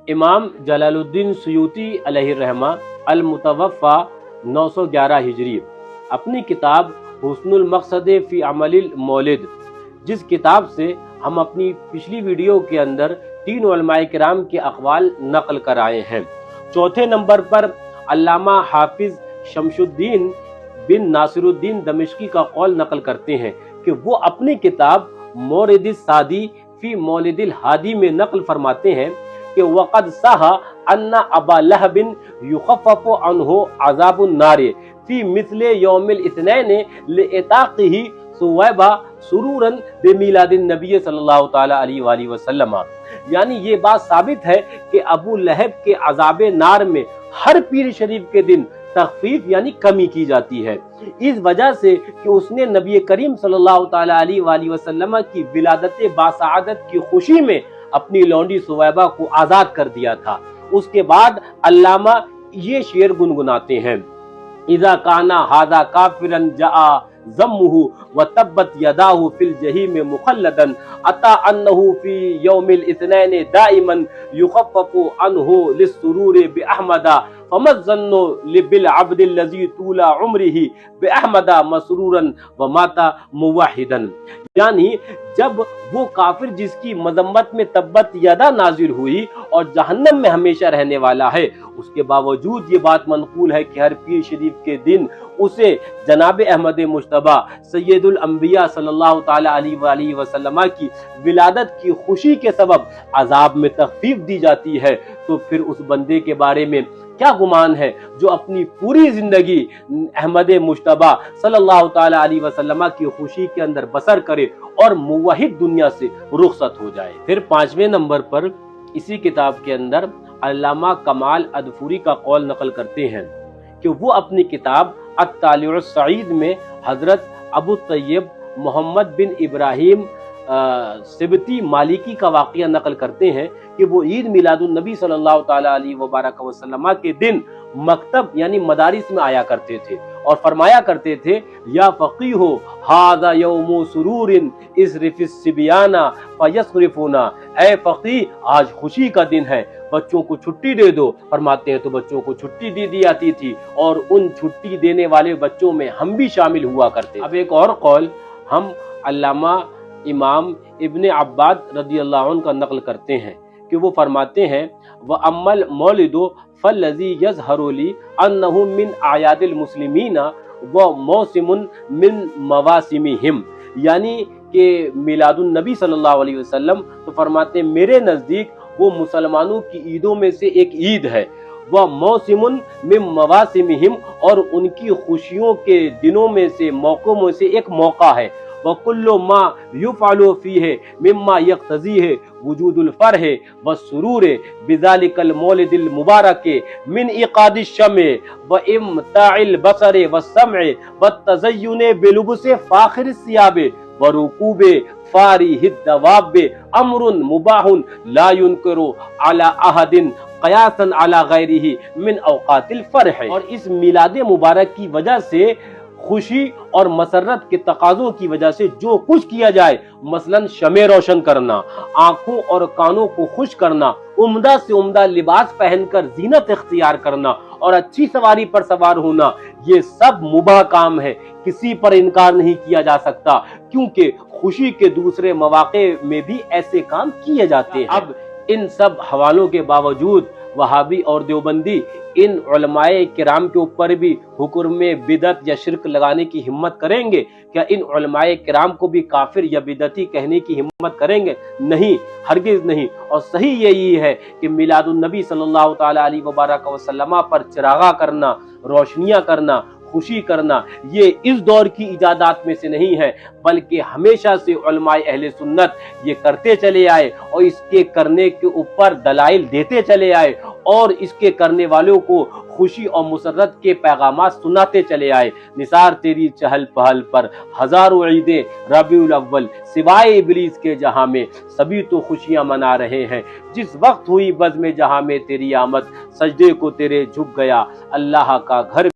امام جلال الدین سیوطی علیہ الرحمہ المتوفا 911 ہجری اپنی کتاب حسن المقصد فی عمل المولد، جس کتاب سے ہم اپنی پچھلی ویڈیو کے اندر 3 علماء کرام کے اقوال نقل کر آئے ہیں، چوتھے نمبر پر علامہ حافظ شمس الدین بن ناصر الدین دمشقی کا قول نقل کرتے ہیں کہ وہ اپنی کتاب مورد السادی فی مولد الہادی میں نقل فرماتے ہیں کہ وقد صح ان ابا لہب یخفف عنہ عذاب النار فی مثل یوم الاثنین لعتاقہ ثویبہ سرورا بمیلاد النبی صلی اللہ تعالی علیہ وآلہ وسلم، یعنی یہ بات ثابت ہے کہ ابو لہب کے عذاب نار میں ہر پیر شریف کے دن تخفیف یعنی کمی کی جاتی ہے، اس وجہ سے کہ اس نے نبی کریم صلی اللہ تعالی علیہ وآلہ وسلم کی ولادت باسعادت کی خوشی میں اپنی لونڈی ثویبہ کو آزاد کر دیا تھا۔ اس کے بعد علامہ یہ شعر گنگناتے ہیں، اذا کانا ھذا کافرا جاء ذمہ وتبت یداہ فی الجحیم مخلدا اتی انہ فی یوم الاثنین دائما یخفف عنہ للسرور باحمد فما الظن بالعبد الذی طول عمرہ باحمد مسرورا ومات موحدا، یعنی جب وہ کافر جس کی مذمت میں تبت یدا نازل ہوئی اور جہنم میں ہمیشہ رہنے والا ہے، اس کے باوجود یہ بات منقول ہے کہ ہر پیر شریف کے دن اسے جناب احمد مجتبی سید الانبیاء صلی اللہ تعالی علیہ وآلہ وسلم کی ولادت کی خوشی کے سبب عذاب میں تخفیف دی جاتی ہے، تو پھر اس بندے کے بارے میں کیا گمان ہے جو اپنی پوری زندگی احمد مجتبی صلی اللہ تعالی علیہ وسلم کی خوشی کے اندر بسر کرے اور موحد دنیا سے رخصت ہو جائے۔ پھر 5ویں نمبر پر اسی کتاب کے اندر علامہ کمال ادفوری کا قول نقل کرتے ہیں کہ وہ اپنی کتاب الطالع السعید میں حضرت ابو طیب محمد بن ابراہیم سبتی مالکی کا واقعہ نقل کرتے ہیں کہ وہ عید میلاد النبی صلی اللہ تعالی علیہ وبارک وسلم کے دن مکتب یعنی مدارس میں آیا کرتے تھے اور فرمایا کرتے تھے، یا فقیہ ھذا یوم سرور اصرف الصبیان فیصرفون، اے فقیہ آج خوشی کا دن ہے، بچوں کو چھٹی دے دو۔ فرماتے ہیں تو بچوں کو چھٹی دی جاتی تھی اور ان چھٹی دینے والے بچوں میں ہم بھی شامل ہوا کرتے۔ اب ایک اور قول ہم علامہ امام ابن عباد رضی اللہ عنہ کا نقل کرتے ہیں کہ وہ فرماتے ہیں، وَأَمَّا الْمَوْلِدُ فَالَّذِي يَظْهَرُ لِي أَنَّهُ مِنْ أَعْيَادِ الْمُسْلِمِينَ وَمَوْسِمٌ مِنْ مَوَاسِمِهِمْ، یعنی کہ میلاد النبی صلی اللہ علیہ وسلم، تو فرماتے ہیں میرے نزدیک وہ مسلمانوں کی عیدوں میں سے ایک عید ہے، وہ موسم من مواسمہم، اور ان کی خوشیوں کے دنوں میں سے موقعوں میں سے ایک موقع ہے، وَكُلُّ مَا يُفْعَلُ فِيهِ مِمَّا يَقْتَضِيهِ وُجُودُ الْفَرْحِ وَالسُّرُورِ بِذَلِكَ الْمَوْلِدِ الْمُبَارَكِ مِنْ إِيقَادِ الشَّمْعِ وَإِمْتَاعِ الْبَصَرِ وَالسَّمْعِ وَالتَّزَيُّنِ بِلُبْسِ فَاخِرِ الثِّيَابِ وَرُكُوبِ فَارِحِ الدَّوَابِ أَمْرٌ مُبَاحٌ لَا يُنْكَرُ عَلَى أَحَدٍ قیاساً علی غیرہ من اوقات الفرح۔ اور اس میلاد مبارک کی وجہ سے خوشی اور مسرت کے تقاضوں کی وجہ سے جو کچھ کیا جائے، مثلا شمع روشن کرنا، آنکھوں اور کانوں کو خوش کرنا، عمدہ سے عمدہ لباس پہن کر زینت اختیار کرنا اور اچھی سواری پر سوار ہونا، یہ سب مباح کام ہے، کسی پر انکار نہیں کیا جا سکتا، کیونکہ خوشی کے دوسرے مواقع میں بھی ایسے کام کیے جاتے ہیں۔ اب ان سب حوالوں کے باوجود وہابی اور دیوبندی ان علماء کرام کے اوپر بھی حکم بدعت یا شرک لگانے کی ہمت کریں گے؟ کیا ان علماء کرام کو بھی کافر یا بدعتی کہنے کی ہمت کریں گے؟ نہیں، ہرگز نہیں۔ اور صحیح یہی ہے کہ میلاد النبی صلی اللہ تعالی علیہ وبارک وسلم پر چراغاں کرنا، روشنیاں کرنا، خوشی کرنا، یہ اس دور کی ایجادات میں سے نہیں ہے، بلکہ ہمیشہ سے علماء اہل سنت یہ کرتے چلے آئے اور اس کے کرنے کے اوپر دلائل دیتے چلے آئے اور اس کے کرنے والوں کو خوشی اور مسرت کے پیغامات سناتے چلے آئے۔ نثار تیری چہل پہل پر ہزاروں عیدیں ربیع الاول، سوائے ابلیس کے جہاں میں سبھی تو خوشیاں منا رہے ہیں۔ جس وقت ہوئی بزم جہاں میں تیری آمد، سجدے کو تیرے جھک گیا اللہ کا گھر۔